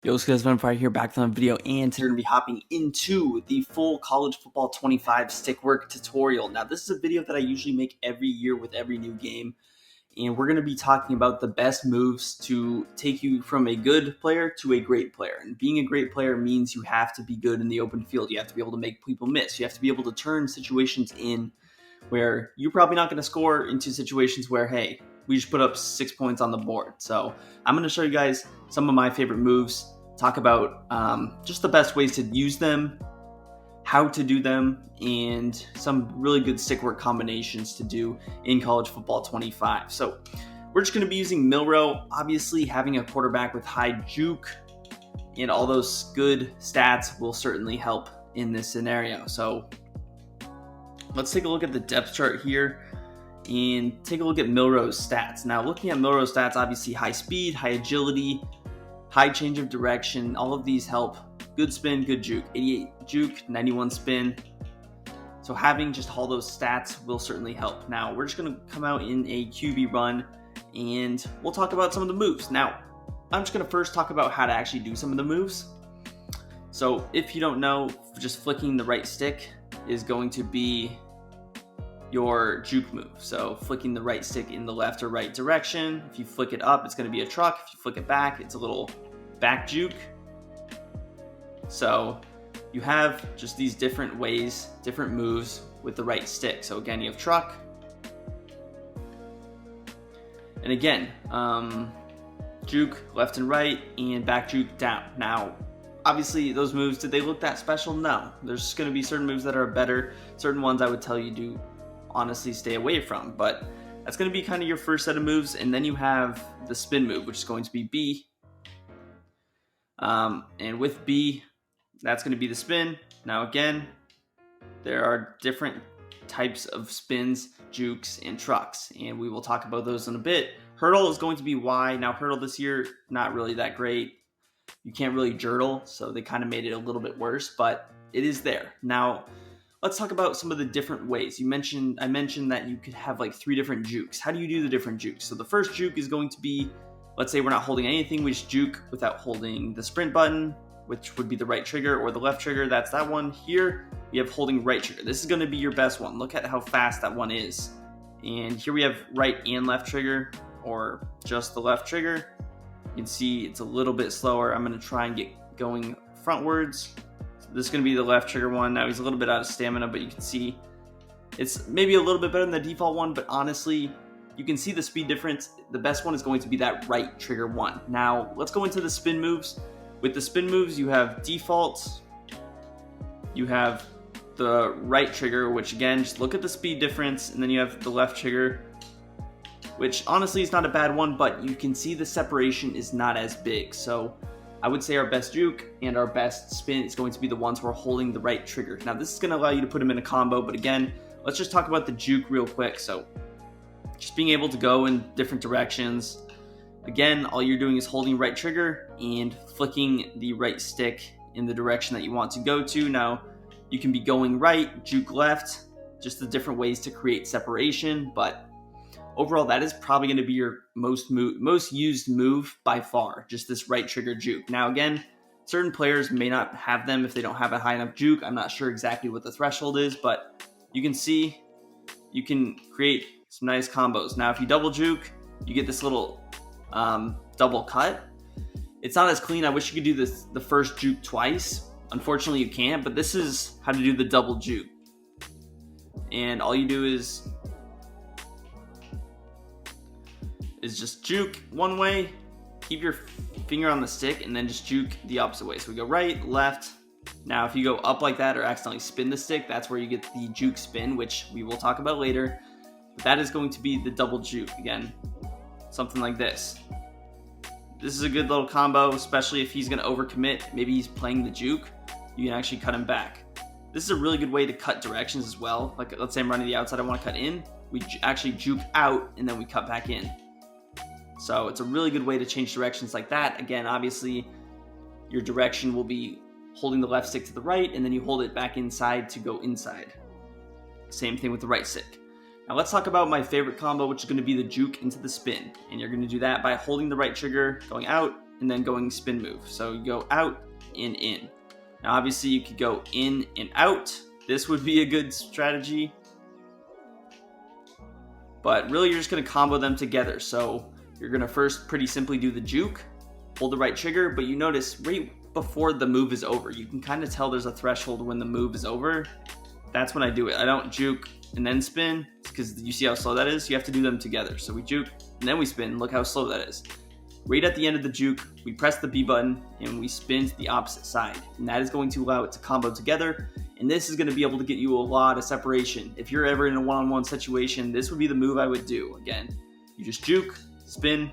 Yo, what's good, guys? VENM here, back with another video, and today we're going to be hopping into the full College Football 25 stick work tutorial. Now, this is a video that I usually make every year with every new game, and we're going to be talking about the best moves to take you from a good player to a great player. And being a great player means you have to be good in the open field. You have to be able to make people miss. You have to be able to turn situations in where you're probably not going to score into situations where, hey, we just put up 6 points on the board. So I'm going to show you guys some of my favorite moves, talk about just the best ways to use them, how to do them, and some really good stick work combinations to do in College Football 25. So we're just going to be using Milrow. Obviously, having a quarterback with high juke and all those good stats will certainly help in this scenario. So let's take a look at the depth chart here and take a look at Milrow's stats. Now, looking at Milrow's stats, obviously high speed, high agility, high change of direction, all of these help. Good spin, good juke. 88 juke, 91 spin. So having just all those stats will certainly help. Now, we're just going to come out in a QB run, and we'll talk about some of the moves. Now, I'm just going to first talk about how to actually do some of the moves. So if you don't know, just flicking the right stick is going to be your juke move. So flicking the right stick in the left or right direction. If you flick it up, it's going to be a truck. If you flick it back, it's a little back juke. So you have just these different ways, different moves with the right stick. So again, you have truck. And again, juke left and right and back juke down. Now, obviously those moves, did they look that special? No. There's going to be certain moves that are better. Certain ones I would tell you to honestly stay away from, but that's going to be kind of your first set of moves. And then you have the spin move, which is going to be B. And with B, that's going to be the spin. Now again, there are different types of spins, jukes, and trucks, and we will talk about those in a bit. Hurdle is going to be Y. Now hurdle this year, not really that great. You can't really jurtle, so they kind of made it a little bit worse, but it is there. Now, let's talk about some of the different ways. I mentioned that you could have like 3 different jukes. How do you do the different jukes? So the first juke is going to be, let's say we're not holding anything, we just juke without holding the sprint button, which would be the right trigger or the left trigger. That's that one. Here we have holding right trigger. This is going to be your best one. Look at how fast that one is. And here we have right and left trigger, or just the left trigger. You can see it's a little bit slower. I'm going to try and get going frontwards. This is going to be the left trigger one. Now he's a little bit out of stamina, but you can see it's maybe a little bit better than the default one, but honestly, you can see the speed difference. The best one is going to be that right trigger one. Now, let's go into the spin moves. With the spin moves, you have default, you have the right trigger, which again, just look at the speed difference, and then you have the left trigger, which honestly is not a bad one, but you can see the separation is not as big. So I would say our best juke and our best spin is going to be the ones who are holding the right trigger. Now this is going to allow you to put them in a combo, but again, let's just talk about the juke real quick. So just being able to go in different directions. Again, all you're doing is holding right trigger and flicking the right stick in the direction that you want to go to. Now you can be going right, juke left, just the different ways to create separation, but overall, that is probably going to be your most used move by far, just this right trigger juke. Now again, certain players may not have them if they don't have a high enough juke. I'm not sure exactly what the threshold is, but you can see you can create some nice combos. Now if you double juke, you get this little double cut. It's not as clean. I wish you could do the first juke twice. Unfortunately, you can't, but this is how to do the double juke. And all you do is just juke one way, keep your finger on the stick, and then just juke the opposite way. So we go right, left. Now if you go up like that or accidentally spin the stick, that's where you get the juke spin, which we will talk about later. But that is going to be the double juke. Again, something like this. This is a good little combo, especially if he's going to overcommit. Maybe he's playing the juke. You can actually cut him back. This is a really good way to cut directions as well. Like let's say I'm running the outside, I want to cut in. We actually juke out and then we cut back in. So it's a really good way to change directions like that. Again, obviously, your direction will be holding the left stick to the right, and then you hold it back inside to go inside. Same thing with the right stick. Now let's talk about my favorite combo, which is going to be the juke into the spin. And you're going to do that by holding the right trigger, going out, and then going spin move. So you go out and in. Now obviously you could go in and out. This would be a good strategy. But really you're just going to combo them together. So you're going to first pretty simply do the juke, hold the right trigger, but you notice right before the move is over, you can kind of tell there's a threshold when the move is over. That's when I do it. I don't juke and then spin, because you see how slow that is? You have to do them together. So we juke and then we spin. Look how slow that is. Right at the end of the juke, we press the B button and we spin to the opposite side. And that is going to allow it to combo together. And this is going to be able to get you a lot of separation. If you're ever in a one-on-one situation, this would be the move I would do. Again, you just juke, spin.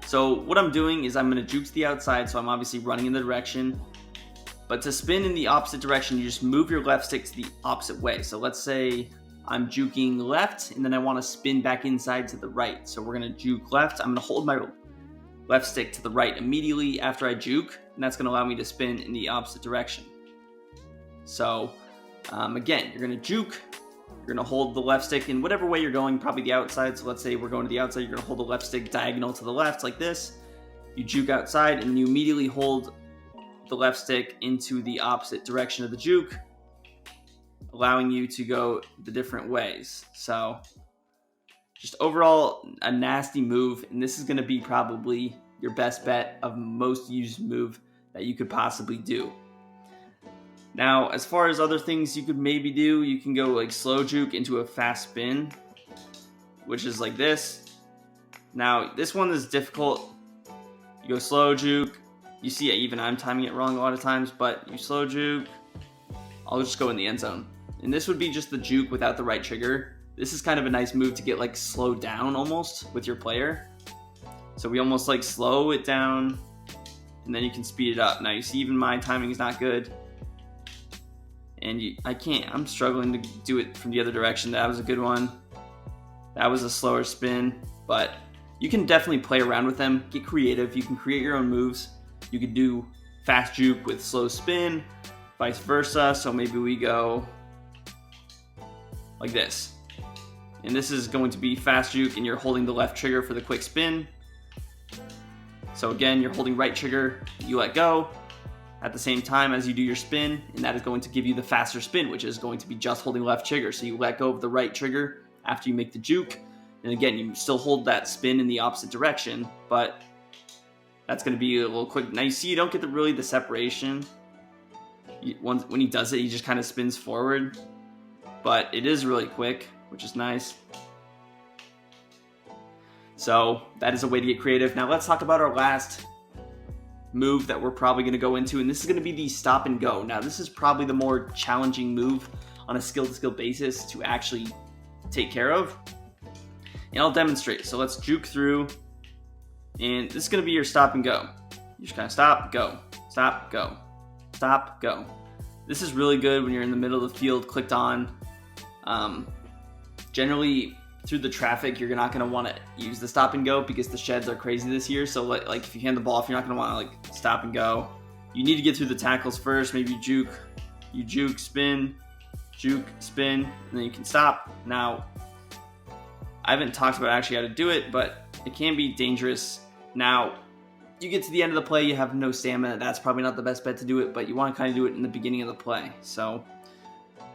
So what I'm doing is I'm going to juke to the outside, so I'm obviously running in the direction. But to spin in the opposite direction, you just move your left stick to the opposite way. So let's say I'm juking left, and then I want to spin back inside to the right. So we're going to juke left. I'm going to hold my left stick to the right immediately after I juke, and that's going to allow me to spin in the opposite direction. So again, you're going to juke. You're going to hold the left stick in whatever way you're going, probably the outside. So let's say we're going to the outside. You're going to hold the left stick diagonal to the left like this. You juke outside, and then you immediately hold the left stick into the opposite direction of the juke, allowing you to go the different ways. So just overall a nasty move, and this is going to be probably your best bet of most used move that you could possibly do. Now, as far as other things you could maybe do, you can go like slow juke into a fast spin, which is like this. Now, this one is difficult. You go slow juke. You see, even I'm timing it wrong a lot of times, but you slow juke. I'll just go in the end zone. And this would be just the juke without the right trigger. This is kind of a nice move to get like slowed down almost with your player. So we almost like slow it down, and then you can speed it up. Now you see, even my timing is not good. And I'm struggling to do it from the other direction. That was a good one. That was a slower spin, but you can definitely play around with them. Get creative. You can create your own moves. You could do fast juke with slow spin, vice versa. So maybe we go like this. And this is going to be fast juke, and you're holding the left trigger for the quick spin. So again, you're holding right trigger, you let go at the same time as you do your spin, and that is going to give you the faster spin, which is going to be just holding left trigger. So you let go of the right trigger after you make the juke. And again, you still hold that spin in the opposite direction, but that's going to be a little quick. Now you see, you don't get really the separation. When he does it, he just kind of spins forward, but it is really quick, which is nice. So that is a way to get creative. Now let's talk about our last move that we're probably going to go into, and this is going to be the stop and go. Now this is probably the more challenging move on a skill-to-skill basis to actually take care of, and I'll demonstrate. So let's juke through, and this is going to be your stop and go. You just kind of stop, go, stop, go, stop, go. This is really good when you're in the middle of the field, clicked on. Generally, through the traffic, you're not going to want to use the stop and go because the sheds are crazy this year. So like if you hand the ball off, you're not going to want to like stop and go. You need to get through the tackles first. Maybe you juke, spin, and then you can stop. Now, I haven't talked about actually how to do it, but it can be dangerous. Now, you get to the end of the play, you have no stamina. That's probably not the best bet to do it, but you want to kind of do it in the beginning of the play. So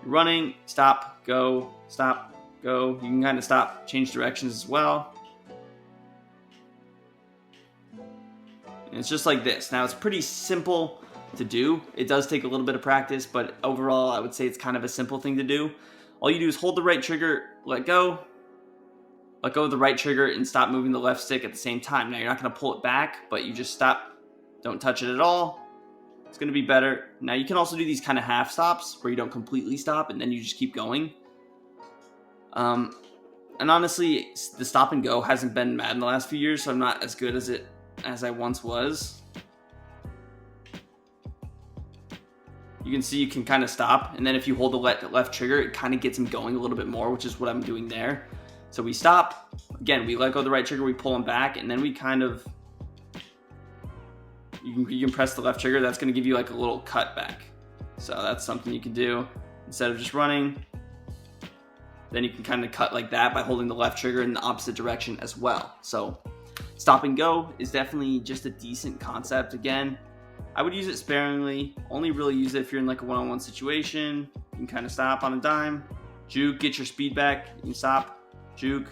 you're running, stop, go, stop, go. You can kind of stop, change directions as well. And it's just like this. Now, it's pretty simple to do. It does take a little bit of practice, but overall, I would say it's kind of a simple thing to do. All you do is hold the right trigger, let go of the right trigger, and stop moving the left stick at the same time. Now, you're not going to pull it back, but you just stop. Don't touch it at all. It's going to be better. Now, you can also do these kind of half stops where you don't completely stop, and then you just keep going. And honestly, the stop and go hasn't been bad in the last few years, so I'm not as good as I once was. You can see you can kind of stop, and then if you hold the left trigger, it kind of gets him going a little bit more, which is what I'm doing there. So we stop. Again, we let go of the right trigger, we pull him back, and then we kind of, you can press the left trigger. That's going to give you like a little cut back. So that's something you can do instead of just running. Then you can kind of cut like that by holding the left trigger in the opposite direction as well. So Stop and go is definitely just a decent concept. Again, I would use it sparingly. Only really use it if you're in like a one-on-one situation. You can kind of stop on a dime. Juke, get your speed back. You can stop, juke.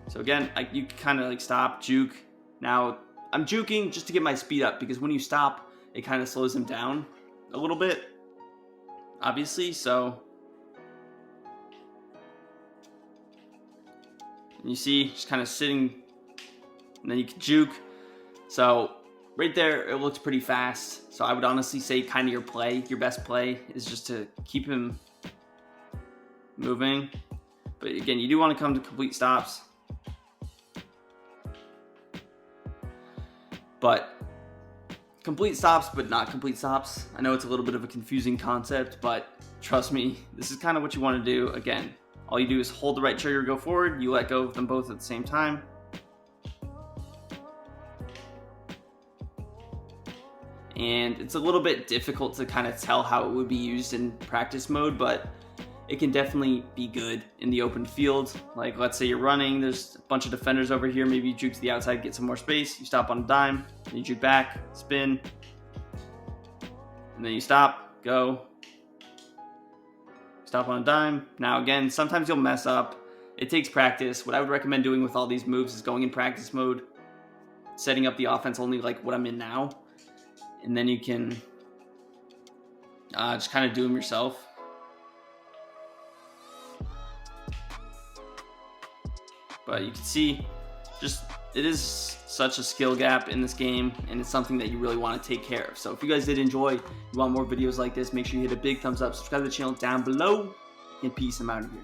So again, you can kind of like stop, juke. Now, I'm juking just to get my speed up, because when you stop, it kind of slows him down a little bit, obviously. So you see, just kind of sitting, and then you can juke. So right there, it looks pretty fast. So I would honestly say kind of your best play is just to keep him moving. But again, you do want to come to complete stops. But complete stops, but not complete stops. I know it's a little bit of a confusing concept, but trust me, this is kind of what you want to do. Again, all you do is hold the right trigger, go forward, you let go of them both at the same time. And it's a little bit difficult to kind of tell how it would be used in practice mode, but it can definitely be good in the open field. Like, let's say you're running, there's a bunch of defenders over here, maybe you juke to the outside, get some more space, you stop on a dime, then you juke back, spin, and then you stop, go, stop on a dime. Now again, sometimes you'll mess up. It takes practice. What I would recommend doing with all these moves is going in practice mode, setting up the offense only like what I'm in now, and then you can just kind of do them yourself. But you can see, it is such a skill gap in this game, and it's something that you really want to take care of. So if you guys did enjoy, you want more videos like this, make sure you hit a big thumbs up, subscribe to the channel down below, and peace. I'm out of here.